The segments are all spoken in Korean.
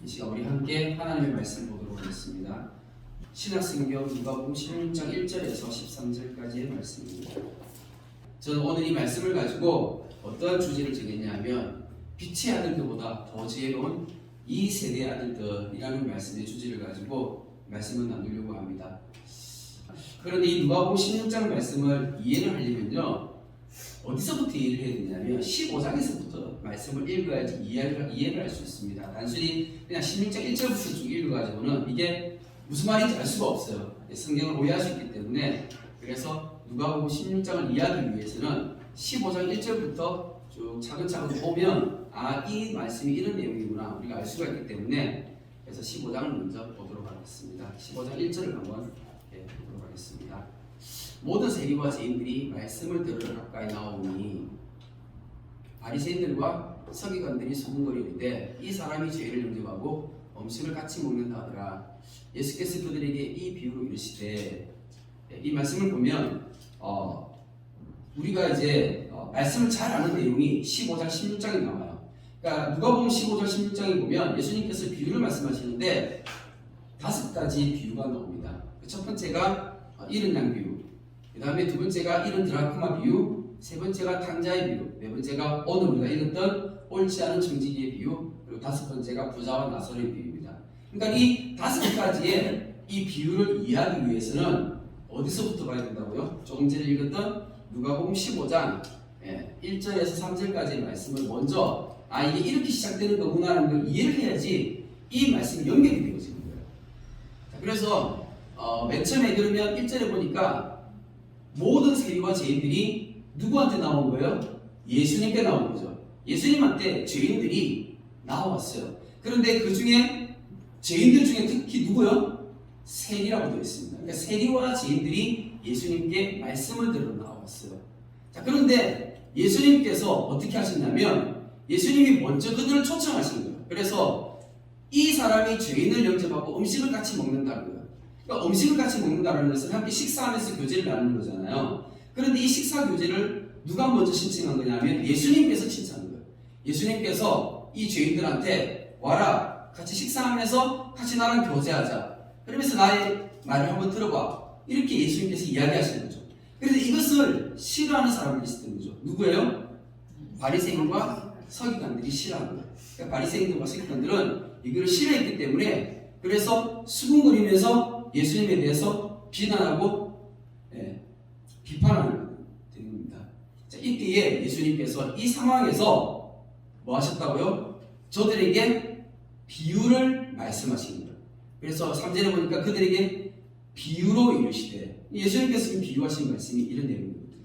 이 시간 우리 함께 하나님의 말씀 보도록 하겠습니다. 신약성경 누가복음 16장 1절에서 13절까지의 말씀입니다. 저는 오늘 이 말씀을 가지고 어떠한 주제를 정했냐면 빛의 아들들보다 더 지혜로운 이 세대의 아들들이라는 말씀의 주제를 가지고 말씀을 나누려고 합니다. 그런데 이 누가복음 16장 말씀을 이해를 하려면요, 어디서부터 이해를 해야 되냐면 15장에서부터 말씀을 읽어야지 이해를 할 수 있습니다. 단순히 그냥 16장 1절부터 쭉 읽어가지고는 이게 무슨 말인지 알 수가 없어요. 성경을 오해할 수 있기 때문에. 그래서 누가복음 16장을 이해하기 위해서는 15장 1절부터 쭉 차근차근 보면 이 말씀이 이런 내용이구나 우리가 알 수가 있기 때문에, 그래서 15장을 먼저 보도록 하겠습니다. 15장 1절을 한번 보도록 하겠습니다. 모든 세리와 죄인들이 말씀을 들으러 가까이 나오니 바리새인들과 서기관들이 수군거리는데 이 사람이 죄를 용납하고 음식을 같이 먹는다 하더라. 예수께서 그들에게 이 비유로 이르시되, 이 말씀을 보면 우리가 이제 말씀을 잘 아는 내용이 15장 16장에 나와요. 그러니까 누가복음 15장 16장에 보면 예수님께서 비유를 말씀하시는데 5가지 비유가 나옵니다. 첫 번째가 잃은 양 비유, 그 다음에 두 번째가 잃은 드라크마 비유, 세 번째가 탕자의 비유, 네 번째가 오늘 우리가 읽었던 옳지 않은 청지기의 비유, 그리고 5번째가 부자와 나사로의 비유입니다. 그러니까 이 5가지의 이 비유를 이해하기 위해서는 어디서부터 봐야 된다고요? 조금 전에 읽었던 누가복음 15장 1절에서 3절까지의 말씀을 먼저 이게 이렇게 시작되는 거구나라는 걸 이해를 해야지 이 말씀이 연결이 되어지는 거예요. 자, 그래서 맨 처음에 그러면 1절에 보니까 모든 세리와 죄인들이 누구한테 나온 거예요? 예수님께 나온 거죠. 예수님한테 죄인들이 나왔어요. 그런데 그 중에 죄인들 중에 특히 누구요? 세리라고 되어 있습니다. 그러니까 세리와 죄인들이 예수님께 말씀을 들으러 나왔어요. 자, 그런데 예수님께서 어떻게 하셨냐면 예수님이 먼저 그들을 초청하신 거예요. 그래서 이 사람이 죄인을 영접하고 음식을 같이 먹는다는 거예요. 그러니까 음식을 같이 먹는다는 것은 함께 식사하면서 교제를 나누는 거잖아요. 그런데 이 식사 교제를 누가 먼저 신청한 거냐면 예수님께서 신청한 거예요. 예수님께서 이 죄인들한테 와라, 같이 식사하면서 같이 나랑 교제하자, 그러면서 나의 말을 한번 들어봐, 이렇게 예수님께서 이야기하시는 거죠. 그런데 이것을 싫어하는 사람들이 있었던 거죠. 누구예요? 바리새인과 서기관들이 싫어하는 거예요. 그러니까 바리새인들과 서기관들은 이걸 싫어했기 때문에 그래서 수군거리면서 예수님에 대해서 비난하고 비판하는 겁니다. 자, 이때에 예수님께서 이 상황에서 뭐 하셨다고요? 저들에게 비유를 말씀하신 거예요. 그래서 3절에 보니까 그들에게 비유로 이르시되, 예수님께서 비유하신 말씀이 이런 내용입니다.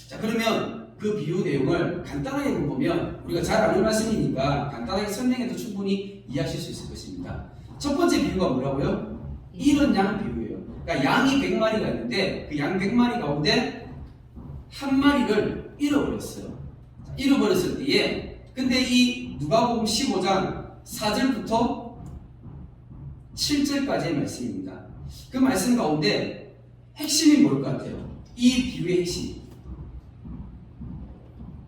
자, 그러면 그 비유 내용을 간단하게 보면 우리가 잘 아는 말씀이니까 간단하게 설명해도 충분히 이해하실 수 있을 것입니다. 첫 번째 비유가 뭐라고요? 잃은 양 비유예요. 그러니까 양이 100마리가 있는데 그 양 100마리 가운데 한 마리를 잃어버렸어요. 잃어버렸을 때에, 근데 이 누가복음 15장 4절부터 7절까지의 말씀입니다. 그 말씀 가운데 핵심이 뭘 것 같아요? 이 비유의 핵심.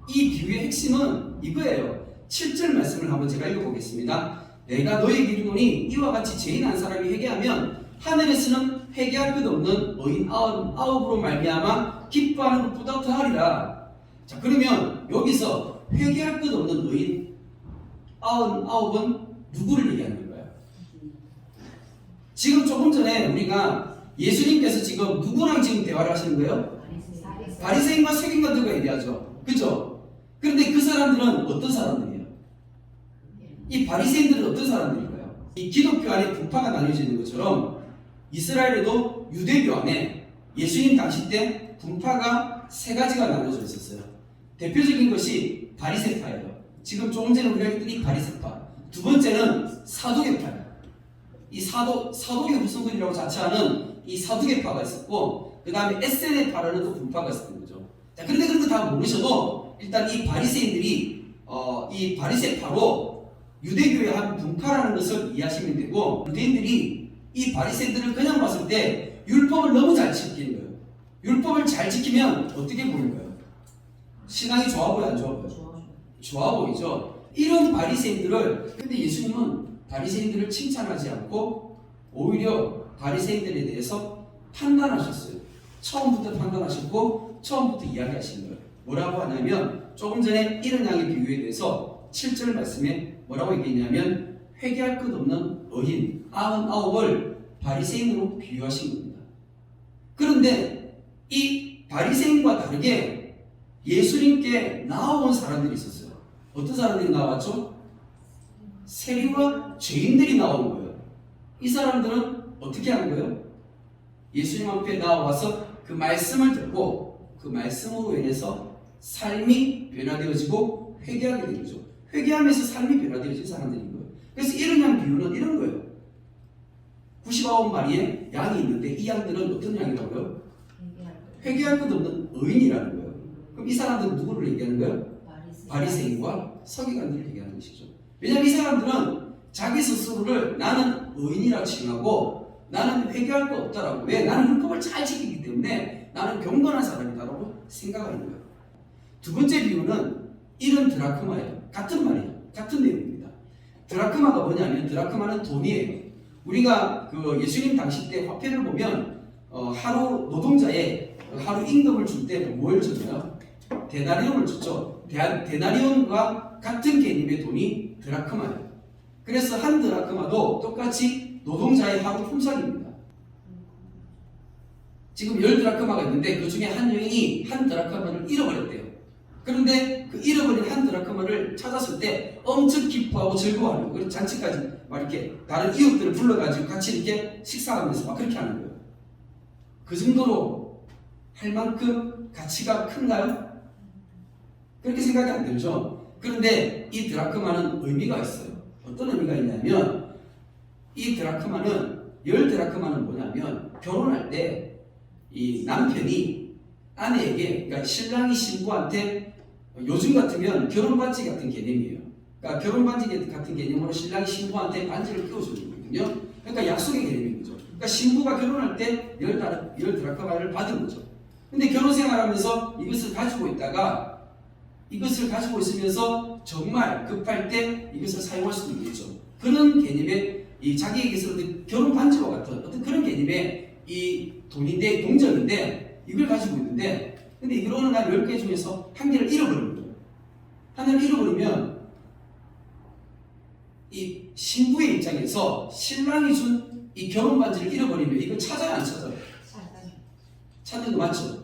이 비유의 핵심은 이거예요. 7절 말씀을 한번 제가 읽어보겠습니다. 내가 너에게 이르노니 이와 같이 죄인 한 사람이 회개하면 하늘에서는 회개할 것 없는 의인 99으로 말미암아 기뻐하는 것보다 더하리라. 자, 그러면 여기서 회개할 것 없는 의인 99은 누구를 얘기하는 거예요? 지금 조금 전에 우리가 예수님께서 지금 누구랑 지금 대화를 하시는 거예요? 바리새인과 서기관들과 얘기하죠. 그죠? 그런데 그 사람들은 어떤 사람들이에요? 이 바리새인들은 어떤 사람들일까요? 이 기독교 안에 분파가 나뉘어지는 것처럼 이스라엘에도 유대교 안에 예수님 당시 때 분파가 3가지가 나눠져 있었어요. 대표적인 것이 바리새파예요. 지금 조금 전에 우리가 했던 이 바리새파. 두 번째는 사두개파예요. 이 사도계 후손들이라고 자처하는 이 사두개파가 있었고, 그 다음에 에세네파라는 또 분파가 있었던 거죠. 자, 그런데 그런 거 다 모르셔도 일단 이 바리새인들이 이 바리새파로 유대교의 한 분파라는 것을 이해하시면 되고, 유대인들이 이 바리새인들을 그냥 봤을 때 율법을 너무 잘 지키는 거예요. 율법을 잘 지키면 어떻게 보이는 거예요? 신앙이 좋아 보여, 안 좋아 보여? 좋아 보이죠. 이런 바리새인들을, 근데 예수님은 바리새인들을 칭찬하지 않고 오히려 바리새인들에 대해서 판단하셨어요. 처음부터 판단하셨고 처음부터 이야기하신 거예요. 뭐라고 하냐면 조금 전에 이런 양의 비유에 대해서 7절 말씀에 뭐라고 얘기했냐면 회개할 것 없는 어린 99을 바리새인으로 비유하신 겁니다. 그런데 이 바리새인과 다르게 예수님께 나와온 사람들이 있었어요. 어떤 사람들이 나왔죠? 세리와 죄인들이 나온 거예요. 이 사람들은 어떻게 하는 거예요? 예수님 앞에 나와서 그 말씀을 듣고 그 말씀으로 인해서 삶이 변화되어지고 회개하게 되는 거죠. 회개하면서 삶이 변화되어진 사람들인 거예요. 그래서 이런 양 비유는 이런 거예요. 99마리의 양이 있는데 이 양들은 어떤 양이라고요? 회개할 것 없는 의인이라는 거예요. 그럼 이 사람들은 누구를 얘기하는 거예요? 바리새인과 서기관들을 얘기하는 것이죠. 왜냐하면 이 사람들은 자기 스스로를 나는 의인이라고 칭하고 나는 회개할 거 없다라고, 왜? 나는 율법을 잘 지키기 때문에 나는 경건한 사람이다라고 생각하는 거예요. 두 번째 비유는 이런 드라크마예요. 같은 말이에요. 같은 내용입니다. 드라크마가 뭐냐면 드라크마는 돈이에요. 우리가 그 예수님 당시 때 화폐를 보면 하루 노동자의 하루 임금을 줄 때 뭘 줬나요? 데나리온을 줬죠. 데나리온과 같은 개념의 돈이 드라크마예요. 그래서 한 드라크마도 똑같이 노동자의 하루 품삯입니다. 지금 10드라크마가 있는데 그 중에 한 여인이 한 드라크마를 잃어버렸대요. 그런데 그 잃어버린 한 드라크마를 찾았을 때 엄청 기뻐하고 즐거워하는 거예요. 그래서 잔치까지 막 이렇게 다른 이웃들을 불러가지고 같이 이렇게 식사하면서 막 그렇게 하는 거예요. 그 정도로 할 만큼 가치가 큰가요? 그렇게 생각이 안 들죠. 그런데 이 드라크마는 의미가 있어요. 어떤 의미가 있냐면 이 드라크마는 10드라크마는 뭐냐면 결혼할 때 이 남편이 아내에게, 그러니까 신랑이 신부한테 요즘 같으면 결혼 반지 같은 개념이에요. 그러니까 결혼 반지 같은 개념으로 신랑이 신부한테 반지를 끼워주는 거거든요. 그러니까 약속의 개념인 거죠. 그러니까 신부가 결혼할 때 10드라크마를 받은 거죠. 근데 결혼 생활하면서 이것을 가지고 있다가 이것을 가지고 있으면서 정말 급할 때 이것을 사용할 수도 있겠죠. 그런 개념의 이 자기에게서 결혼 반지와 같은 어떤 그런 개념의 이 돈인데, 동전인데 이걸 가지고 있는데, 근데 이걸 어느 날 10개 중에서 한 개를 잃어버린 거예요. 하나를 잃어버리면 이 신부의 입장에서 신랑이 준 이 결혼 반지를 잃어버리면 이걸 찾아야 안 찾아요? 찾는 거 맞죠?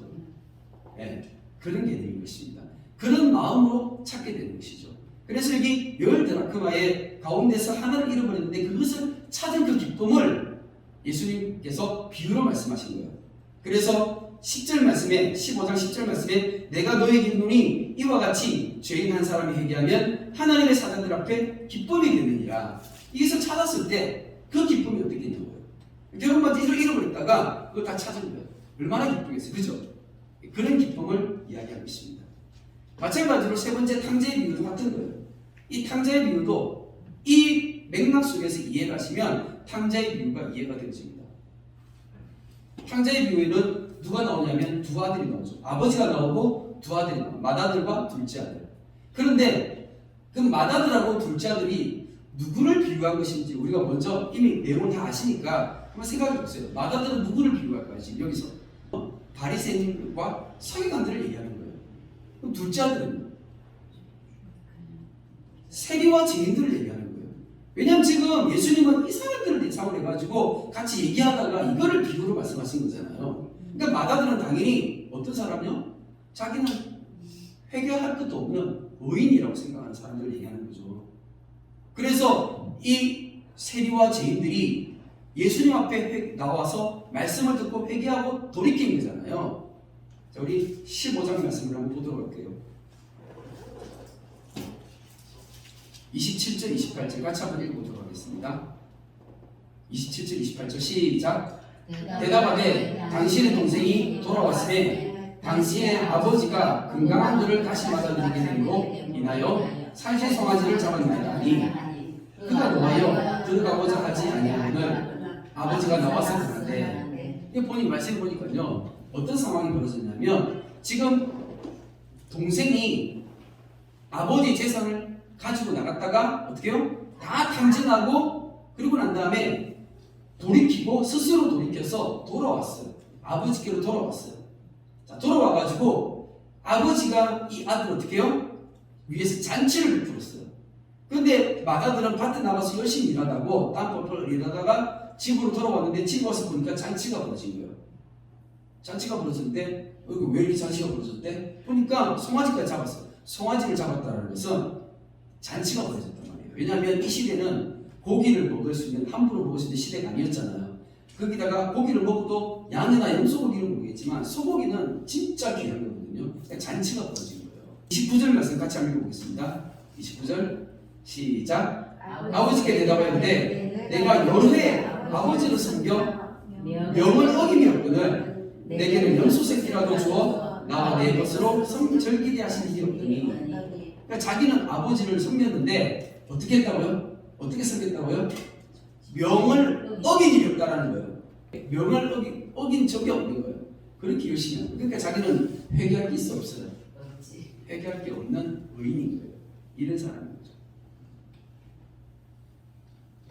네, 그런 개념인 것입니다. 그런 마음으로 찾게 되는 것이죠. 그래서 여기 10드라크마의 가운데서 하나를 잃어버렸는데 그것을 찾은 그 기쁨을 예수님께서 비유로 말씀하신 거예요. 그래서 10절 말씀에, 15장 10절 말씀에 내가 너에게 이르노니 이와 같이 죄인 한 사람이 회개하면 하나님의 사자들 앞에 기쁨이 되느니라. 이것을 찾았을 때 그 기쁨이 어떻게 되는 거예요? 결혼 반지를 잃어버렸다가 그걸 다 찾은 거예요. 얼마나 기쁘겠어요, 그죠? 그런 기쁨을 이야기하고 있습니다. 마찬가지로 세 번째 탕자의 비유도 같은 거예요. 이 탕자의 비유도 이 맥락 속에서 이해를 하시면 탕자의 비유가 이해가 되어집니다. 탕자의 비유에는 누가 나오냐면 두 아들이 나오죠. 아버지가 나오고 두 아들이 나와요. 맏아들과 둘째 아들. 그런데 그 맏아들하고 둘째 아들이 누구를 비유한 것인지 우리가 먼저 이미 내용을 다 아시니까 한번 생각해 보세요. 맏아들은 누구를 비유할까요? 지금 여기서 바리새인들과 서기관들을 얘기하는 거예요. 그럼 둘째 아들은 세리와 죄인들을 얘기하는 거예요. 왜냐하면 지금 예수님은 이 사람들을 대상으로 해가지고 같이 얘기하다가 이거를 비유로 말씀하신 거잖아요. 그러니까 맏아들은 당연히 어떤 사람이요? 자기는 회개할 것도 없는 의인이라고 생각하는 사람들을 얘기하는 거죠. 그래서 이 세리와 죄인들이 예수님 앞에 나와서 말씀을 듣고 회개하고 돌이킨 거잖아요. 자, 우리 15장 말씀을 한번 보도록 할게요. 27절, 28절 같이 한번 읽어보도록 하겠습니다. 27절, 28절 시작. 대답하되 당신의 동생이 돌아왔으에 당신의 아버지가 건강한 그를 다시 맞아들이게 되므로 인하여 살시 송아지를 잡았나이다 하니 그가 노하여 들어가고자 하지 아니하거늘 아버지가 나와서 그런데, 이 본인 말씀 보니까요 어떤 상황이 벌어졌냐면 지금 동생이 아버지 재산을 가지고 나갔다가 어떻게 해요? 다 탐진하고 그리고 난 다음에 돌이키고 스스로 돌이켜서 돌아왔어요. 아버지께로 돌아왔어요. 자, 돌아와가지고 아버지가 이 아들 어떻게 해요? 위에서 잔치를 베풀었어요. 근데 마다들은 밭에 나가서 열심히 일하다고 땅벌벌 일하다가 집으로 돌아왔는데 집에 와서 보니까 잔치가 벌어진 거예요. 잔치가 벌어졌는데 왜 이렇게 잔치가 벌어졌대? 보니까 송아지까지 잡았어요. 송아지를 잡았다는 것은 잔치가 벌어졌단 말이에요. 왜냐하면 이 시대는 고기를 먹을 수 있는 함부로 먹을 수 있는 시대가 아니었잖아요. 거기다가 고기를 먹어도 양이나 염소고기는 모르겠지만 소고기는 진짜 귀한 거거든요. 그러니까 잔치가 벌어진 거예요. 29절 말씀 같이 한번 읽어보겠습니다. 29절 시작. 아버지께 대답하였는데 내가 여러 해 아버지를 섬겨 명을 어김이었거늘 내게는 염소 새끼라도 주어 나와 내 것으로 절기게 하신 일이 없더니. 그러니까 자기는 아버지를 섬겼는데 어떻게 했다고요? 어떻게 섬겼다고요? 명을 어긴 일이 없다라는 거예요. 명을 어긴 적이 없는 거예요. 그렇게 열심히 하는 거예요. 그러니까 자기는 회개할 게 있어 없어요? 회개할 게 없는 의인인 거예요. 이런 사람인 거죠.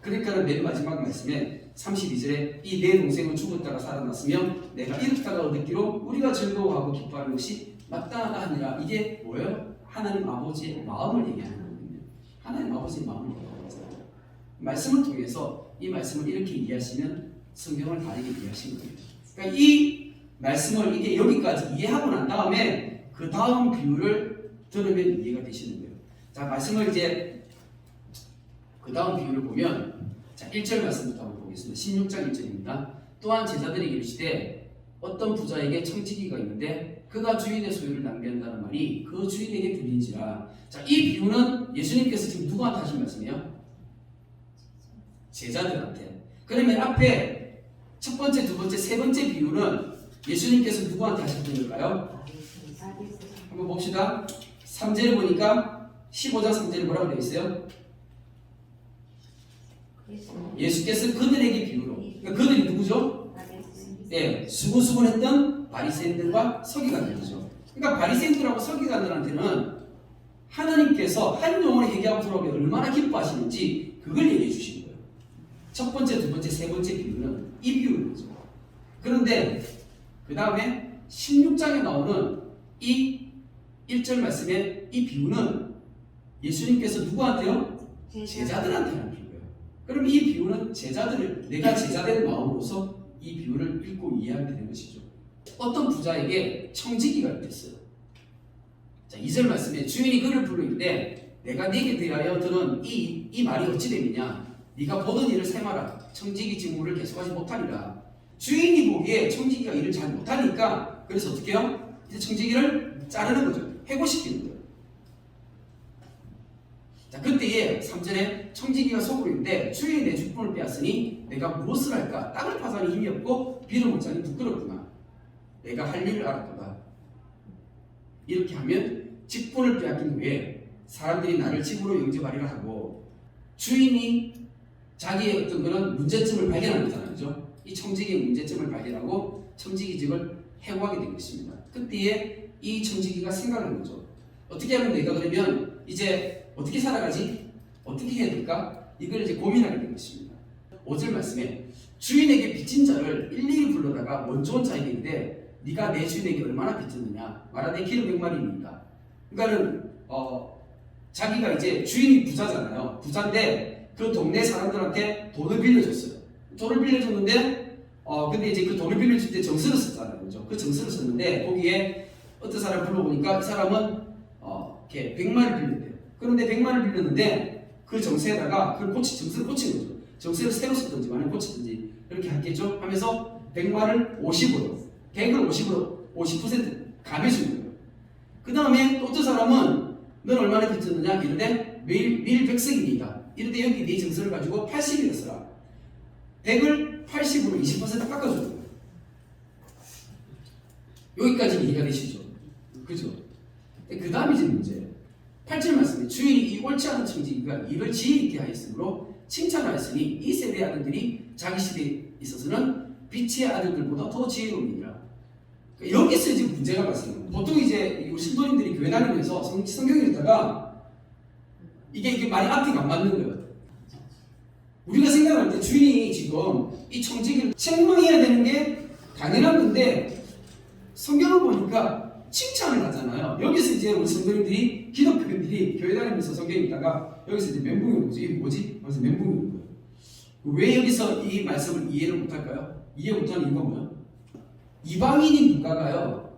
그러니까 맨 마지막 말씀에 32절에 이 내 동생은 죽었다가 살아났으며 내가 이렇다가 얻기로 우리가 즐거워하고 기뻐하는 것이 마땅하다 하니라. 이게 뭐예요? 하나님 아버지의 마음을 얘기하는 거거든요. 하나님 아버지의 마음을 얘기하는 거잖아요. 말씀을 통해서 이 말씀을 이렇게 이해하시면 성경을 다르게 이해하신 거예요. 그러니까 이 말씀을 이게 여기까지 이해하고 난 다음에 그 다음 비유를 들으면 이해가 되시는 거예요. 자, 말씀을 이제 그 다음 비유를 보면 자, 1절 말씀부터 한번 보겠습니다. 16장 1절입니다. 또한 제자들이 이르시되 어떤 부자에게 청지기가 있는데 그가 주인의 소유를 낭비한다는 말이 그 주인에게 들린지라. 자, 이 비유는 예수님께서 지금 누구한테 하신 말씀이에요? 제자들한테. 그러면 앞에 첫 번째, 두 번째, 세 번째 비유는 예수님께서 누구한테 하신 비유일까요? 한번 봅시다. 3절을 보니까 15장 3절에 뭐라고 되어 있어요? 예수께서 그들에게 비유로. 그러니까 그들이 누구죠? 예, 수고수고했던 바리새인들과 서기관들이죠. 그러니까 바리새인들하고 서기관들한테는 하나님께서 한 영혼의 회개하고 돌아오면 얼마나 기뻐하시는지 그걸 얘기해 주신 거예요. 첫 번째, 두 번째, 세 번째 비유는 이 비유인 거죠. 그런데 그 다음에 16장에 나오는 이 1절 말씀의 이 비유는 예수님께서 누구한테요? 제자들한테 하는 비유예요. 그럼 이 비유는 제자들을, 내가 제자된 마음으로서 이 비유를 읽고 이해하게 되는 것이죠. 어떤 부자에게 청지기가 있었어요. 자, 2절 말씀에 주인이 그를 부르는데 내가 네게 대하여 들은 이 말이 어찌 됨이냐? 네가 보던 일을 생하라. 청지기 직무를 계속하지 못하리라. 주인이 보기에 청지기가 일을 잘 못하니까 그래서 어떻게 해요? 이제 청지기를 자르는 거죠. 해고시키는 거예요. 자, 그때에 3절에 청지기가 속으로 있는데 주인이 내 죽분을 빼앗으니 내가 무엇을 할까? 땅을 파자니 힘이 없고 비를 못 자니 부끄럽구나. 내가 할 일을 알았도다. 이렇게 하면 직분을 빼앗긴 후에 사람들이 나를 집으로 영접하리라 하고 주인이 자기의 어떤 그런 문제점을 발견한 거잖아요. 그죠? 이 청지기의 문제점을 발견하고 청지기직을 해고하게 된 것입니다. 그때에 이 청지기가 생각한 거죠. 어떻게 하면 내가 그러면 이제 어떻게 살아가지? 어떻게 해야 될까? 이걸 이제 고민하게 된 것입니다. 5절 말씀에 주인에게 빚진 자를 일일이 불러다가 먼저 온 자에게 이르되 네가 내 주인에게 얼마나 빚졌느냐? 말하되 기름 100마리입니다. 그러니까는 자기가 이제 주인이 부자잖아요. 부자인데 그 동네 사람들한테 돈을 빌려줬어요. 돈을 빌려줬는데 근데 이제 그 돈을 빌려줄 때 정서를 썼잖아요. 그죠? 그 정서를 썼는데 거기에 어떤 사람 불러보니까 이 사람은 이렇게 100마리를 빌렸대요. 그런데 100마리를 빌렸는데 그 정서에다가 그걸 정서를 고친 거죠. 정서를 새로 썼든지 만약 고치든지 그렇게 했겠죠. 하면서 100마리를 50으로 100을 50% 감해주는 거예요. 그 다음에 또 어떤 사람은 넌 얼마나 빚졌느냐? 이런데 매일 100석입니다. 이런데 여기 네 정서를 가지고 80이라 써라. 100을 80으로 20% 깎아주는 거예요. 여기까지 이해가 되시죠? 그죠? 그 다음이 이제 문제예요. 8절 말씀에 주인이 이 옳지 않은 청지기가 일을 지혜 있게 하였으므로 칭찬하였으니 이 세대의 아들들이 자기 시대에 있어서는 빛의 아들들보다 더 지혜로우니라. 여기서 이제 문제가 발생해요. 보통 이제 신도님들이 교회 다니면서 성경을 읽다가 이게 말이 앞뒤가 안 맞는 거예요. 우리가 생각할 때 주인이 지금 이 청지기를 책망해야 되는 게 당연한 건데 성경을 보니까 칭찬을 하잖아요. 여기서 이제 우리 성도님들이 기독교인들이 교회 다니면서 성경 읽다가 여기서 이제 멘붕이 오는 거죠. 이게 뭐지? 그래서 멘붕이 오는 거예요. 왜 여기서 이 말씀을 이해를 못할까요? 이해 못하는 이유가 뭐예요? 이방인인 누가가요.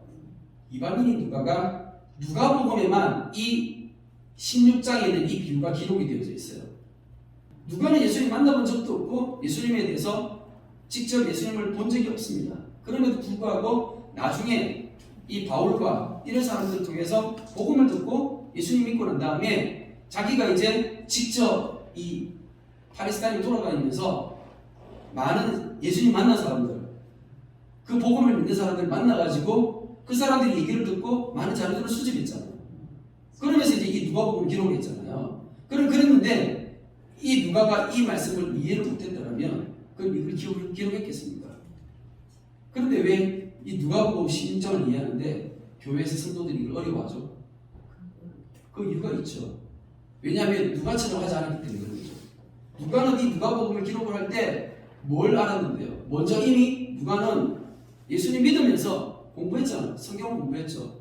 이방인인 누가가 누가복음에만 이 16장에는 이 비유가 기록이 되어져 있어요. 누가는 예수님 만나본 적도 없고 예수님에 대해서 직접 예수님을 본 적이 없습니다. 그럼에도 불구하고 나중에 이 바울과 이런 사람들을 통해서 복음을 듣고 예수님 믿고 난 다음에 자기가 이제 직접 이 팔레스타인에 돌아다니면서 많은 예수님 만난 사람들, 그 복음을 믿는 사람들 만나가지고 그 사람들이 얘기를 듣고 많은 자료들을 수집했잖아요. 그러면서 이제 이 누가복음을 기록을 했잖아요. 그랬는데 이 누가가 이 말씀을 이해를 못했더라면 그럼 이걸 기록했겠습니까? 그런데 왜 이 누가복음 16장을 이해하는데 교회에서 성도들이 이걸 어려워하죠? 그 이유가 있죠. 왜냐하면 누가처럼 하지 않았기 때문에 그런 거죠. 누가는 이 누가복음을 기록을 할 때 뭘 알았는데요? 먼저 이미 누가는 예수님 믿으면서 공부했잖아요. 성경 공부했죠.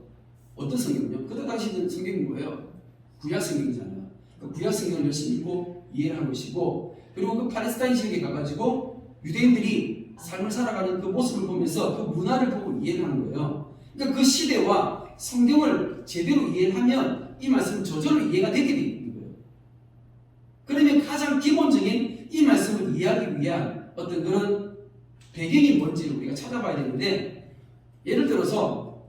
어떤 성경은요? 그때 당시는 성경이 뭐예요? 구약 성경이잖아요. 그 구약 성경을 열심히 읽고 이해를 한 것이고, 그리고 그 팔레스타인 지역에 가가지고 유대인들이 삶을 살아가는 그 모습을 보면서 그 문화를 보고 이해를 하는 거예요. 그러니까 그 시대와 성경을 제대로 이해를 하면 이 말씀은 저절로 이해가 되게 되어 있는 거예요. 그러면 가장 기본적인 이 말씀을 이해하기 위한 어떤 그런 배경이 뭔지를 우리가 찾아봐야 되는데, 예를 들어서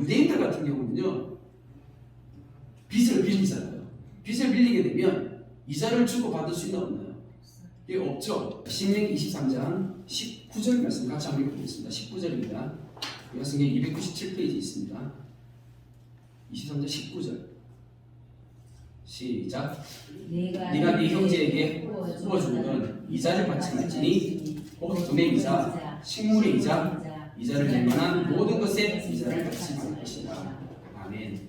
유대인들 같은 경우는요, 빚을 빌리잖아요. 빚을 빌리게 되면 이자를 주고 받을 수 있나 없나요? 예, 없죠. 신명기 23장 19절 말씀 같이 한번 읽어보겠습니다. 19절입니다. 우리가 성경 297페이지 있습니다. 23절 19절 시작. 네가 네 형제에게 부어주는 이자를 받지 말지니 곧 돈의 이자, 식물의 이자, 이자를 낼 만한 모든 것에 이자를 받지 말 것이다. 아멘.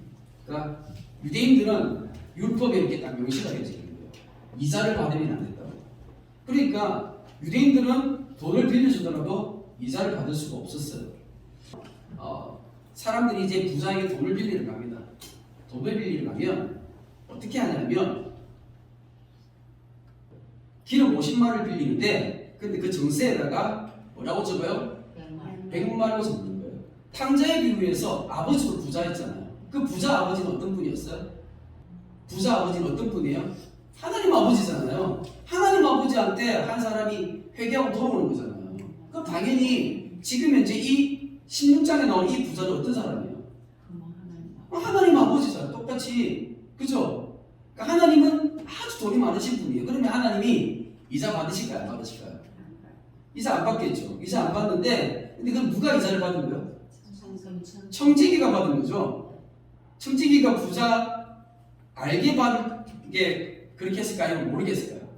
그러니까 유대인들은 율법에 이렇게 딱 명시가 되어 있는 거예요. 이자를 받으면 안 된다고. 그러니까 유대인들은 돈을 빌려주더라도 이자를 받을 수가 없었어요. 사람들이 이제 부자에게 돈을 빌리러 갑니다. 돈을 빌리러 가면 어떻게 하냐면 기름 50마를 빌리는데, 근데 그 정세에다가 뭐라고 적어요? 100마로 적는 거예요. 탕자에 비유해서 아버지도 부자였잖아요. 그 부자 아버지는 어떤 분이었어요? 부자 아버지는 어떤 분이에요? 하나님 아버지잖아요. 하나님 아버지한테 한 사람이 회개하고 돌아오는 거잖아요. 그럼 당연히 지금 현재 이 16장에 나온 이 부자는 어떤 사람이에요? 하나님 아버지잖아요. 똑같이. 그죠? 그러니까 하나님은 아주 돈이 많으신 분이에요. 그러면 하나님이 이자 받으실까요? 안 받으실까요? 이자 안 받겠죠. 이자 안 받는데, 근데 그럼 누가 이자를 받은 거예요? 청지기가 받은 거죠. 청지기가 부자 알게 받은 게 그렇게 했을까요? 모르겠을까요?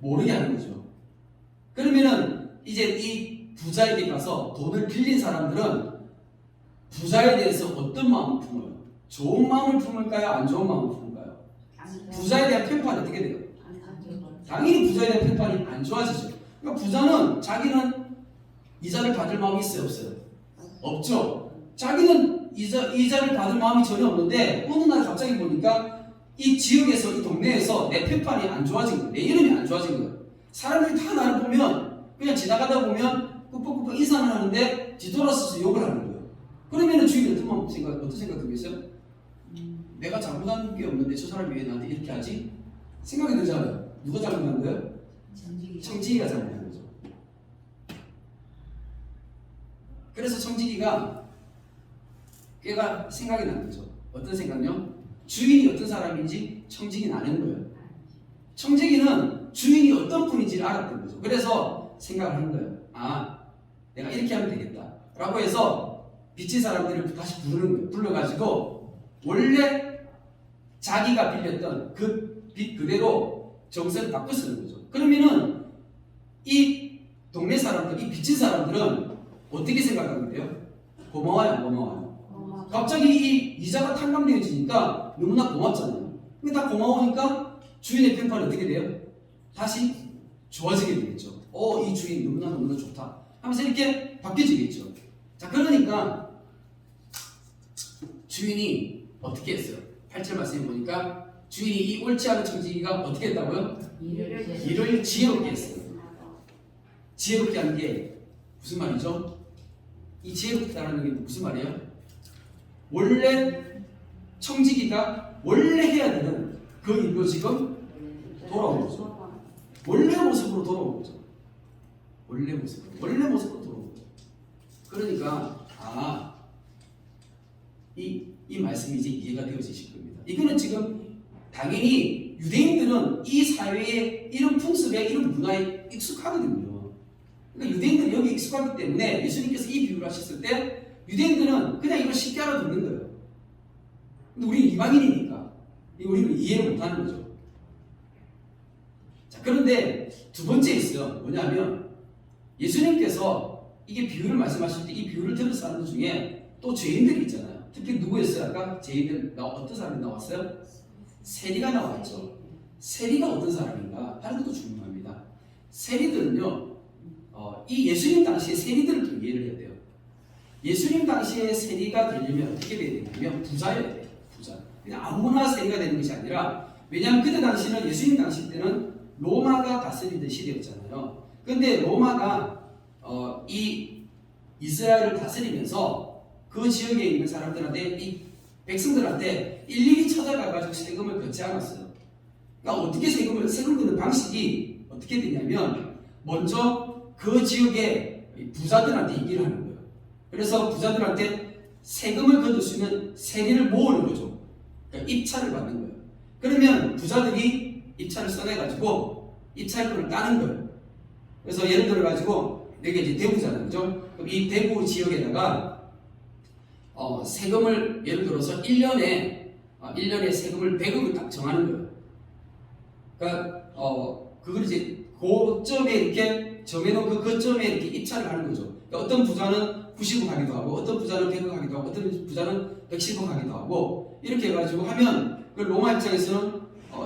모르게 하는 거죠. 그러면은 이제 이 부자에게 가서 돈을 빌린 사람들은 부자에 대해서 어떤 마음을 품어요? 좋은 마음을 품을까요? 안 좋은 마음을 품을까요? 부자에 대한 평판이 어떻게 돼요? 당연히 부자에 대한 평판이 안 좋아지죠. 그러니까 부자는 자기는 이자를 받을 마음이 있어요? 없어요? 없죠. 자기는 이자를 받을 마음이 전혀 없는데 어느 날 갑자기 보니까 이 지역에서, 이 동네에서 내 평판이 안 좋아진 거예요. 내 이름이 안 좋아진 거예요. 사람들이 다 나를 보면 그냥 지나가다 보면 꾹꾹꾹 인사를 하는데 뒤돌아서서 욕을 하는 거예요. 그러면 주인이 어떤 생각 들겠어요? 내가 잘못한 게 없는데 저 사람이 왜 나한테 이렇게 하지? 생각이 들잖아요. 누가 잘못한 거예요? 청지기가 잘못한 거죠. 그래서 청지기가 꽤가 생각이 나는 거죠. 어떤 생각요? 주인이 어떤 사람인지 청지기는 아는 거예요. 청지기는 주인이 어떤 분인지를 알았던 거죠. 그래서 생각을 하는 거예요. 아, 내가 이렇게 하면 되겠다 라고 해서 빚진 사람들을 다시 부르는 거예요. 불러가지고 원래 자기가 빌렸던 그 빚 그대로 정세를 바꿔 쓰는 거죠. 그러면은 이 동네 사람들, 이 빚진 사람들은 어떻게 생각하는데요? 고마워요, 안 고마워요? 갑자기 이 이자가 탕감되어지니까 너무나 고맙잖아요. 근데 다 고마우니까 주인의 평판이 어떻게 돼요? 다시 좋아지게 되겠죠. 이 주인 너무나 좋다 하면서 이렇게 바뀌어지겠죠. 자, 그러니까 주인이 어떻게 했어요? 8절 말씀해 보니까 주인이 이 옳지 않은 청지기가 어떻게 했다고요? 일을 지혜롭게 했어요. 지혜롭게 한 게 무슨 말이죠? 이 지혜롭다는 게 무슨 말이에요? 원래 청지기가 원래 해야 되는 그 일로 지금 돌아온 거죠. 원래 모습으로 돌아온 거죠. 원래 모습으로 돌아온 거죠. 그러니까 이 말씀이 이제 이해가 되어지실 겁니다. 이거는 지금 당연히 유대인들은 이 사회의 이런 풍습에 이런 문화에 익숙하거든요. 그러니까 유대인들은 여기 익숙하기 때문에 예수님께서 이 비유를 하셨을 때 유대인들은 그냥 이걸 쉽게 알아듣는 거예요. 근데 우리는 이방인이니까 우리는 이해를 못하는 거죠. 자, 그런데 두 번째 있어요. 뭐냐면 예수님께서 이게 비유를 말씀하실 때 이 비유를 들은 사람들 중에 또 죄인들이 있잖아요. 특히 누구였어요? 아까 죄인들 어떤 사람이 나왔어요? 세리가 나왔죠. 세리가 어떤 사람인가 하는 것도 중요합니다. 세리들은요, 이 예수님 당시에 세리들을 좀 이해를 해야 돼요. 예수님 당시에 세리가 되려면 어떻게 돼야 되냐면 부자여야 돼요. 부자. 그냥 아무나 세리가 되는 것이 아니라, 왜냐하면 그때 당시는 예수님 당시 때는 로마가 다스리던 시대였잖아요. 근데 로마가 이 이스라엘을 다스리면서 그 지역에 있는 사람들한테, 이 백성들한테 일일이 찾아가가지고 세금을 걷지 않았어요. 그러니까 어떻게 세금 걷는 방식이 어떻게 되냐면, 먼저 그 지역의 부자들한테 얘기를 하는 거예요. 그래서 부자들한테 세금을 걷을 수 있는 세리를 모으는 거죠. 그러니까 입찰을 받는 거예요. 그러면 부자들이 입찰을 써내가지고 입찰권을 따는 거예요. 그래서 예를 들어가지고 여기 이제 대구잖아요, 그죠? 그럼 이 대구 지역에다가 세금을 예를 들어서 1년에 세금을 100억을 딱 정하는 거예요. 그러니까 그걸 이제 고점에 이렇게 정해놓은 그 거점에 이렇게 입찰을 하는 거죠. 그러니까 어떤 부자는 90억 하기도 하고, 어떤 부자는 100억 하기도 하고, 어떤 부자는 110억 하기도 하고, 이렇게 해가지고 하면 그 로마 입장에서는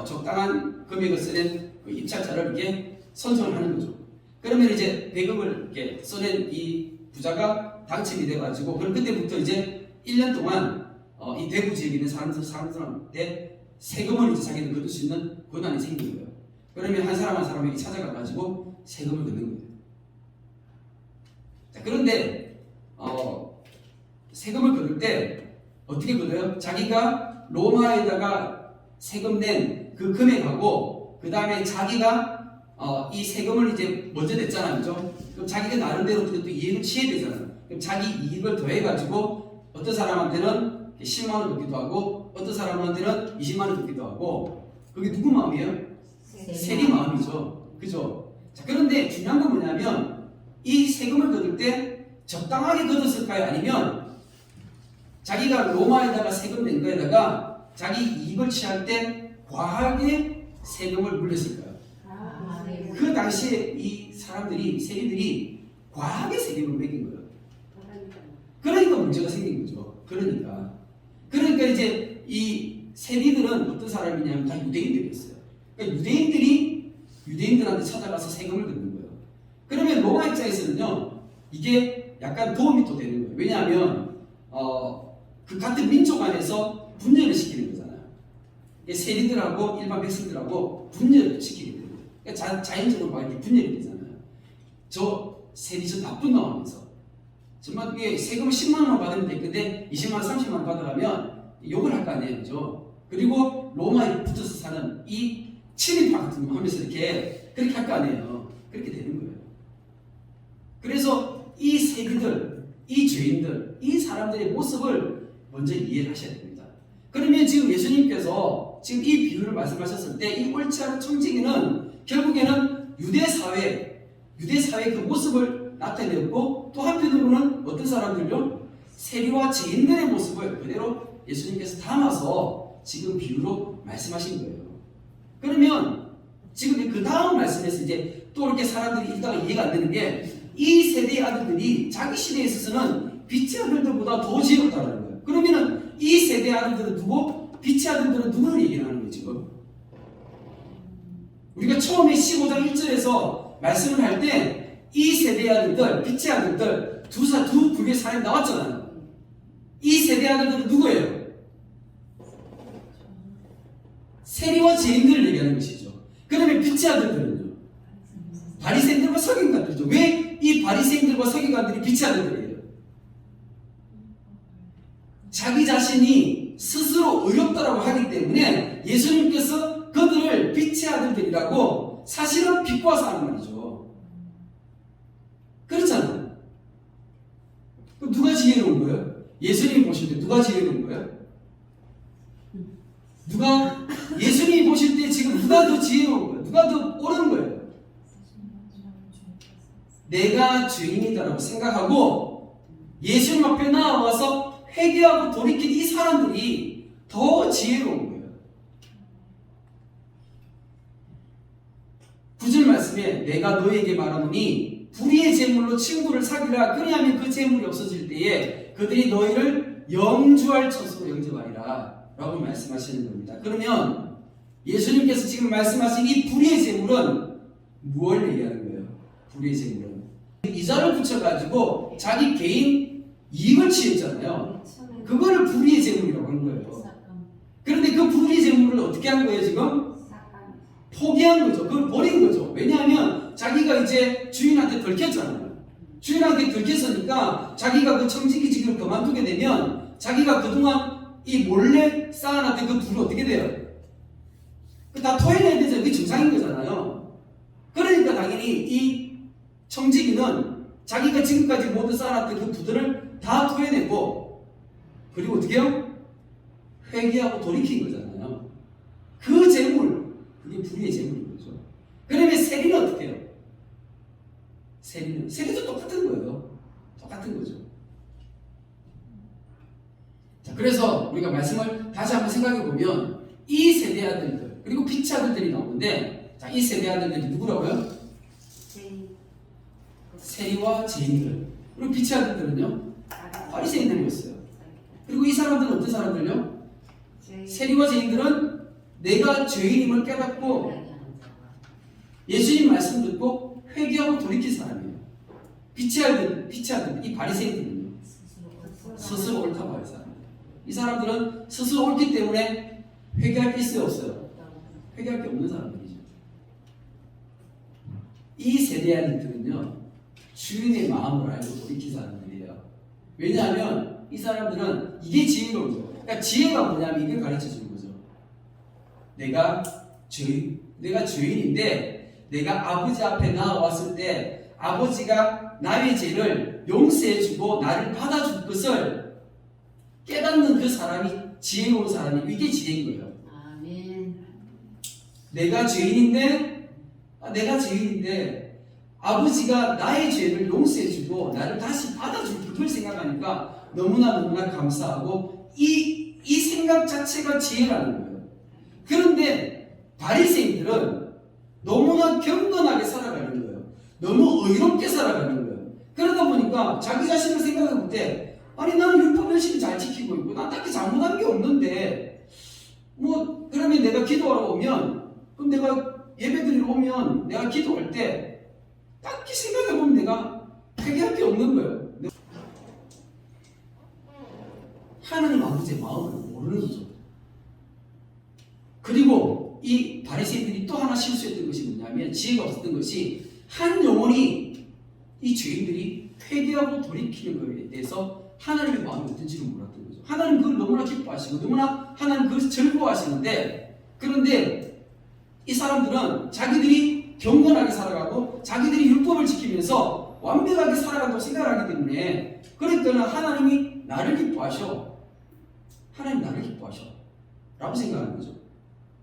적당한 금액을 써낸 그 입찰자를 이렇게 선정을 하는 거죠. 그러면 이제 100억을 이렇게 써낸 이 부자가 당첨이 돼가지고, 그럼 그때부터 이제 1년 동안 이 대구 지역에 있는 사람들한테 세금을 이제 자기는 걷을 수 있는 권한이 생긴 거예요. 그러면 한 사람 한 사람에게 찾아가가지고 세금을 걷는 거예요. 자, 그런데 세금을 걷을 때 어떻게 걷어요? 자기가 로마에다가 세금 낸 그 금액하고, 그 다음에 자기가 이 세금을 이제 먼저 냈잖아요, 그죠? 그럼 자기가 나름대로 또 이익을 취해야 되잖아요. 그럼 자기 이익을 더해가지고 어떤 사람한테는 10만 원 줬기도 하고, 어떤 사람한테는 20만 원 줬기도 하고, 그게 누구 마음이에요? 세리 마음이죠, 그죠? 자, 그런데 중요한 건 뭐냐면, 이 세금을 걷을 때 적당하게 걷었을까요? 아니면 자기가 로마에다가 세금 낸 거에다가 자기 이익을 취할 때 과하게 세금을 물렸을까요? 그 당시에 이 사람들이, 세리들이 과하게 세금을 매긴 거예요. 그러니까 문제가 생긴 거죠. 그러니까 이제 이 세리들은 어떤 사람이냐면 다 유대인들이었어요. 그러니까 유대인들한테 찾아가서 세금을 걷는 거예요. 그러면 로마 입장에서는요, 이게 약간 도움이 또 되는 거예요. 왜냐하면 그 같은 민족 안에서 분열을 시키는 거잖아요. 세리들하고 일반 백성들하고 분열을 시키는 거예요. 그러니까 자연적으로 막 이렇게 분열이 되잖아요. 저 세리 저 나쁜 놈 하면서 정말 이게 세금을 10만 원만 받으면 될 건데 20만 원, 30만 원 받아가면 욕을 할 거 아니에요, 그죠? 그리고 로마에 붙어서 사는 이 친일파 같은 거 하면서 이렇게 그렇게 할 거 아니에요. 그렇게 되는 거예요. 그래서 이 세리들, 이 죄인들, 이 사람들의 모습을 먼저 이해를 하셔야 됩니다. 그러면 지금 예수님께서 지금 이 비유를 말씀하셨을 때 이 옳지 않은 청지기는 결국에는 유대 사회의 그 모습을 나타내었고, 또 한편으로는 어떤 사람들요? 세리와 죄인들의 모습을 그대로 예수님께서 담아서 지금 비유로 말씀하신 거예요. 그러면 지금 그 다음 말씀에서 이제 또 이렇게 사람들이 읽다가 이해가 안 되는 게, 이 세대의 아들들이 자기 시대에 있어서는 빛의 아들들보다 더 지혜롭다는 거예요. 그러면은 이 세대의 아들들은 누구? 빛의 아들들은 누구를 얘기하는 거예요, 지금? 우리가 처음에 15장 1절에서 말씀을 할 때 이 세대의 아들들, 빛의 아들들 두 부류의 사람이 나왔잖아요. 이 세대의 아들들은 누구예요? 세리와 죄인들을 얘기하는 것이죠. 그러면 빛의 아들들은요? 바리새인들과 서기관들이죠. 왜 이 바리새인들과 서기관들이 빛의 아들들이에요? 자기 자신이 스스로 의롭다라고 하기 때문에 예수님께서 그들을 빛의 아들들이라고 사실은 비꼬아서 하는 말이죠. 그렇잖아요. 그럼 누가 지혜로운 거예요? 예수님이 보실 때 누가 지혜로운 거예요? 예수님이 보실 때 지금 누가 더 지혜로운 거예요? 누가 더 옳은 거예요? 내가 죄인이다라고 생각하고 예수님 앞에 나와서 회개하고 돌이킨 이 사람들이 더 지혜로운 거예요. 9절 말씀에 내가 너에게 말하노니 불의의 제물로 친구를 사귀라. 그리하면 그 제물이 없어질 때에 그들이 너희를 영주할 처소로 영접하리라 라고 말씀하시는 겁니다. 그러면 예수님께서 지금 말씀하신 이 불의의 제물은 무엇을 얘기하는 거예요? 불의의 제물은 이자를 붙여가지고 자기 개인 이익을 취했잖아요. 그거를 불의의 제물이라고 한 거예요. 그런데 그 불의의 제물을 어떻게 한 거예요 지금? 포기한 거죠. 그걸 버린 거죠. 왜냐하면 자기가 이제 주인한테 들켰잖아요. 주인한테 들켰으니까 자기가 그 청지기직을 그만두게 되면 자기가 그동안 이 몰래 쌓아놨던 그 불을 어떻게 돼요? 다 토해내야 되죠. 그게 정상인 거잖아요. 그러니까 당연히 이 청지기는 자기가 지금까지 모두 쌓아놨던 그 부들을 다 토해내고 그리고 어떻게 해요? 회개하고 돌이킨 거잖아요. 그 재물, 그게 불의의 재물인 거죠. 그러면 세리는 어떻게 해요? 세리도 똑같은 거예요. 똑같은 거죠. 자, 그래서 우리가 말씀을 다시 한번 생각해 보면 이 세대 아들들 그리고 빛의 아들들이 나오는데 자, 이 세대 아들들이 누구라고요? 세리와 죄인들. 그리고 빛의 아들들은요? 바리새인들이었어요. 그리고 이 사람들은 어떤 사람들요? 세리와 죄인들은 내가 죄인임을 깨닫고 예수님 말씀 듣고 회개하고 돌이킨 사람이에요. 빛의 아들, 이 바리새인들은요? 스스로 옳다고 할 사람. 이 사람들은 스스로 옳기 때문에 회개할 게 있어요, 없어요? 회개할 게 없는 사람들이죠. 이 세대 아들들은요, 주인의 마음을 알고 돌이킨 사람들이에요. 왜냐하면 이 사람들은 이게 지혜로운 거예요. 그러니까 지혜가 뭐냐면 이걸 가르쳐 주는 거죠. 내가 죄인인데 내가 아버지 앞에 나와왔을 때 아버지가 나의 죄를 용서해주고 나를 받아줄 것을 깨닫는 그 사람이 지혜로운 사람이 이게 지혜인 거예요. 아멘. 내가 죄인인데 아버지가 나의 죄를 용서해주고 나를 다시 받아줄 그걸 생각하니까 너무나 감사하고 이 생각 자체가 지혜라는 거예요. 그런데 바리새인들은 너무나 경건하게 살아가는 거예요. 너무 의롭게 살아가는 거예요. 그러다 보니까 자기 자신을 생각해 볼 때 아니 나는 율법 열심히 잘 지키고 있고 난 딱히 잘못한 게 없는데 뭐 그러면 내가 기도하러 오면 그럼 내가 예배드리러 오면 내가 기도할 때 딱히 생각해 보면 내가 회개할 게 없는 거예요. 하나님 아버지의 마음을 모르는 거죠. 그리고 이 바리새인들이 또 하나 실수했던 것이 뭐냐면 지혜가 없었던 것이 한 영혼이 이 죄인들이 회개하고 돌이키는 것에 대해서 하나님의 마음이 어떤지를 몰랐던 거죠. 하나님 그걸 너무나 기뻐하시고 너무나 하나님 그것을 즐거워하시는데 그런데 이 사람들은 자기들이 경건하게 살아가고 자기들이 율법을 지키면서 완벽하게 살아간다고 생각하기 때문에 그러니까는 하나님이 나를 기뻐하셔. 하나님 나를 기뻐하셔. 라고 생각하는 거죠.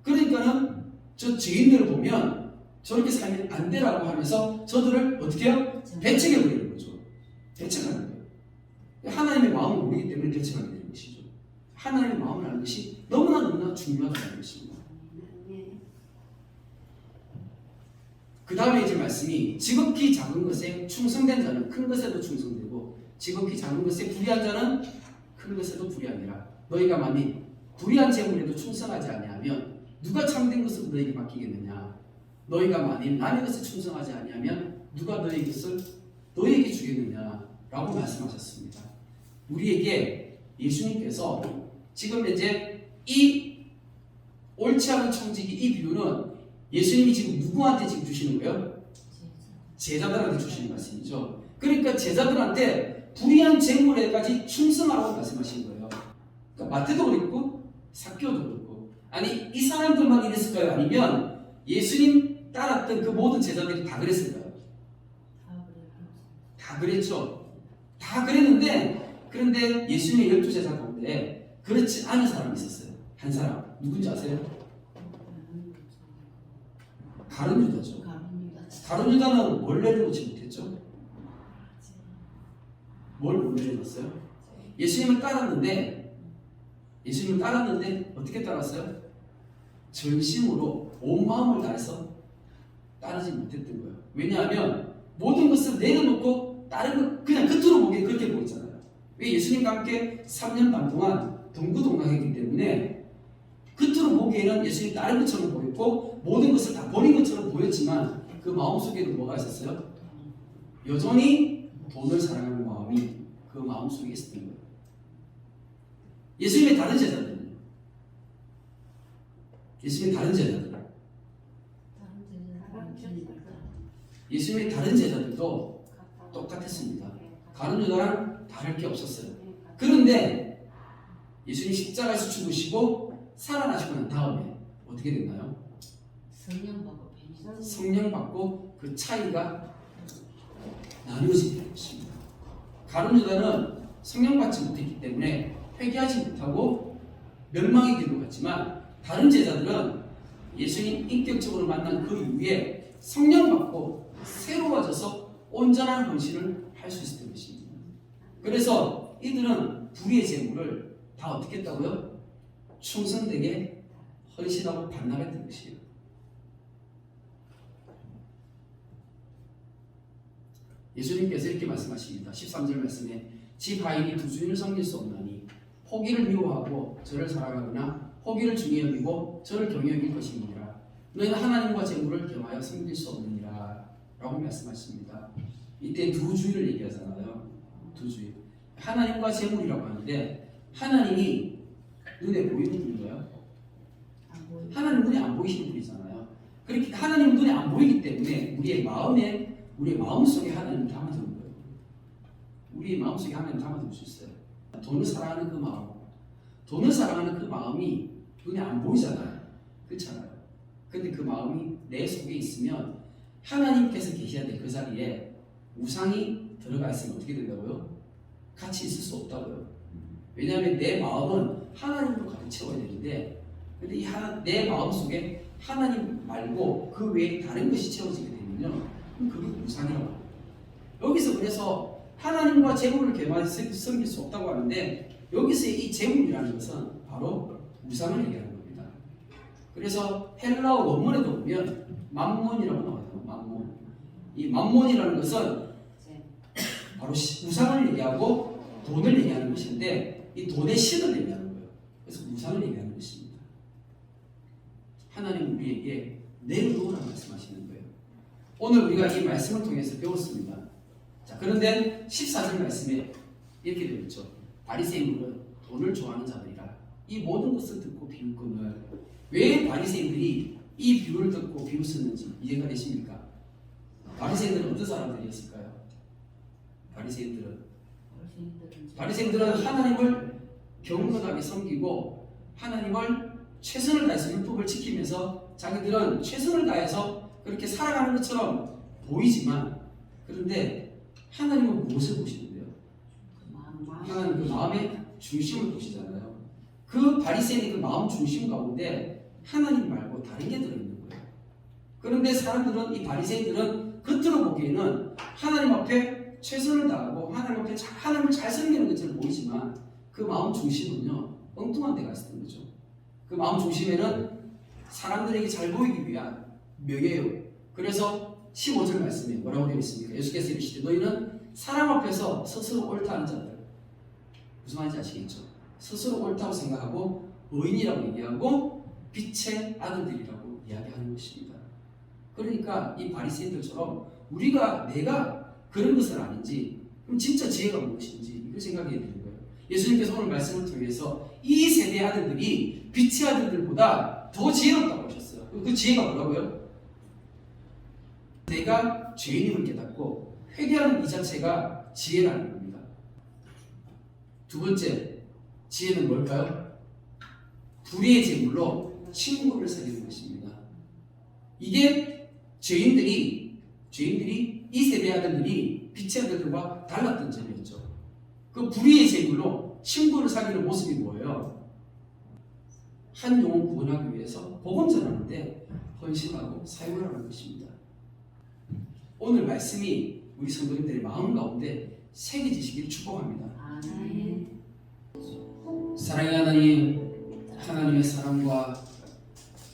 그러니까는 저 죄인들을 보면 저렇게 살면 안 되라고 하면서 저들을 어떻게 해요? 배척해버리는 거죠. 배척하는 거예요. 하나님의 마음을 모르기 때문에 배척하게 되는 것이죠. 하나님의 마음을 아는 것이 너무나 중요하다는 것입니다. 그 다음에 이제 말씀이 지극히 작은 것에 충성된 자는 큰 것에도 충성되고 지극히 작은 것에 불의한 자는 큰 것에도 불의하니라. 너희가 만일 불의한 재물에도 충성하지 아니하면 누가 참된 것을 너에게 맡기겠느냐. 너희가 만일 남의 것에 충성하지 아니하면 누가 너희 것을 너희에게 주겠느냐라고 말씀하셨습니다. 우리에게 예수님께서 지금 이제 이 옳지 않은 청지기 이 비유는 예수님이 지금 누구한테 지금 주시는 거예요? 제자들한테 주시는 말씀이죠. 그러니까 제자들한테 불의한 재물에까지 충성하라고 말씀하신 거예요. 그러니까 마태도 그랬고 삭개오도 그렇고, 아니 이 사람들만 이랬을까요? 아니면 예수님 따랐던 그 모든 제자들이 다 그랬을까요? 다 그랬죠. 다 그랬는데, 그런데 예수님의 12제자 가운데 그렇지 않은 사람이 있었어요. 한 사람. 누군지 아세요? 가룟 유다죠. 가룟 유다는 뭘 내려놓지 못했죠? 뭘 못 내려놓았어요? 예수님을 따랐는데 어떻게 따랐어요? 전심으로 온 마음을 다해서 따르지 못했던 거예요. 왜냐하면 모든 것을 내려놓고 다른 것 그냥 겉으로 보기에 그렇게 보였잖아요. 왜? 예수님과 함께 3년 반 동안 동고동락했기 때문에 겉으로 보기에는 예수님 다른 것처럼 보였고 모든 것을 다 버린 것처럼 보였지만 그 마음속에도 뭐가 있었어요? 여전히 돈을 사랑하는 마음이 그 마음속에 있었던 거예요. 예수님의 다른 제자들은요? 예수님의 다른 제자들도 똑같았습니다. 가룟 유다랑 다를 게 없었어요. 그런데 예수님 십자가에서 죽으시고 살아나시고 난 다음에 어떻게 됐나요? 성령 받고 그 차이가 나뉘어지게 됐습니다. 가룟 유다는 성령 받지 못했기 때문에 회개하지 못하고 멸망의 길로 갔지만, 다른 제자들은 예수님 인격적으로 만난 그 이후에 성령 받고 새로워져서 온전한 헌신을 할 수 있었던 것입니다. 그래서 이들은 불의의 재물을 다 어떻게 했다고요? 충성되게 헌신하고 반납했던 것이에요. 예수님께서 이렇게 말씀하십니다. 13절 말씀에 지 하인이 두 주인을 섬길 수 없나니 포기를 미워하고 저를 사랑하거나 포기를 중히 여기고 저를 경히 여길 것이니라. 너희는 하나님과 재물을 겸하여 섬길 수 없느니라 라고 말씀하십니다. 이때 두 주의를 얘기하잖아요. 두 주의. 하나님과 재물이라고 하는데 하나님이 눈에 보이는 분인가요? 하나님 눈에 안 보이시는 분이잖아요. 그렇게 하나님 눈에 안 보이기 때문에 우리의 마음속에 하나님을 담아두는 거예요. 우리의 마음속에 하나님을 담아둘 수 있어요. 돈을 사랑하는 그 마음이 눈에 안 보이잖아요. 그렇잖아요. 근데 그 마음이 내 속에 있으면 하나님께서 계셔야 될 그 자리에 우상이 들어가 있으면 어떻게 된다고요? 같이 있을 수 없다고요. 왜냐하면 내 마음은 하나님으로 가득 채워야 되는데, 근데 내 마음 속에 하나님 말고 그 외에 다른 것이 채워지게 되면요, 그게 우상이라고 합니다. 여기서 그래서 하나님과 재물을 겸하여 섬길 수 없다고 하는데, 여기서 이 재물이라는 것은 바로 우상을 얘기하는 겁니다. 그래서 헬라어 원문에도 보면 맘몬이라고 나와요. 맘몬. 이 맘몬이라는 것은 바로 우상을 얘기하고 돈을 얘기하는 것인데, 이 돈의 신을 얘기하는 거예요. 그래서 우상을 얘기하는 것입니다. 하나님 우리에게 내려놓으라고 말씀하시는 거예요. 오늘 우리가 이 말씀을 통해서 배웠습니다. 자, 그런데 14절 말씀에 이렇게 되어 있죠. 바리새인들은 돈을 좋아하는 자들이라 이 모든 것을 듣고 비웃거늘. 왜 바리새인들이 이 비유를 듣고 비웃었는지 이해가 되십니까? 바리새인들은 어떤 사람들이었을까요? 바리새인들은 하나님을 경건하게 섬기고 하나님을 최선을 다해서 율법을 지키면서 자기들은 최선을 다해서 그렇게 살아가는 것처럼 보이지만, 그런데 하나님은 무엇을 보시는데요? 하나님 그 마음의 중심을 보시잖아요. 그 바리새인의 그 마음 중심 가운데 하나님 말고 다른 게 들어있는 거예요. 그런데 사람들은, 이 바리새인들은 겉으로 보기에는 하나님 앞에 최선을 다하고 하나님 앞에 하나님을 잘 섬기는 것처럼 보이지만 그 마음 중심은요, 엉뚱한 데가 있었던 거죠. 그 마음 중심에는 사람들에게 잘 보이기 위한 명예요. 그래서 15절 말씀에 뭐라고 되어 있습니까? 예수께서 이르시되 너희는 사람 앞에서 스스로 옳다 하는 자들, 무슨 말인지 아시겠죠? 스스로 옳다고 생각하고 의인이라고 얘기하고 빛의 아들들이라고 이야기하는 것입니다. 그러니까 이 바리새인들처럼 내가 그런 것은 아닌지, 그럼 진짜 지혜가 무엇인지 이걸 생각해야 되는 거예요. 예수님께서 오늘 말씀을 통해서 이 세대 아들들이 빛의 아들들보다 더 지혜롭다고 하셨어요. 그 지혜가 뭐라고요? 내가 죄인임을 깨닫고 회개하는 이 자체가 지혜라는 겁니다. 두 번째, 지혜는 뭘까요? 불의의 제물로 친구를 사귀는 것입니다. 이게 죄인들이 이 세대 아들들이 빛의 아들들과 달랐던 점이었죠. 그 불의의 제물로 친구를 사귀는 모습이 뭐예요? 한 영혼 구원하기 위해서 복음 전하는데 헌신하고 사용을 하는 것입니다. 오늘 말씀이 우리 성도님들의 마음 가운데 새겨지시길 축복합니다. 사랑의 하나님, 하나님의 사랑과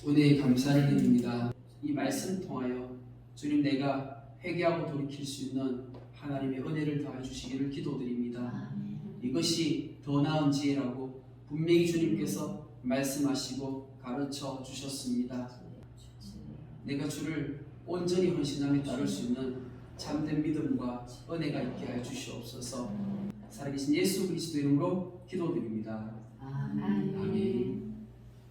은혜에 감사를 드립니다. 이 말씀 통하여 주님, 내가 회개하고 돌이킬 수 있는 하나님의 은혜를 더해 주시기를 기도드립니다. 이것이 더 나은 지혜라고 분명히 주님께서 말씀하시고 가르쳐 주셨습니다. 내가 주를 온전히 헌신하며 따를 수 있는 참된 믿음과 은혜가 있게 하여 주시옵소서. 살아계신 예수 그리스도 이름으로 기도드립니다. 아멘.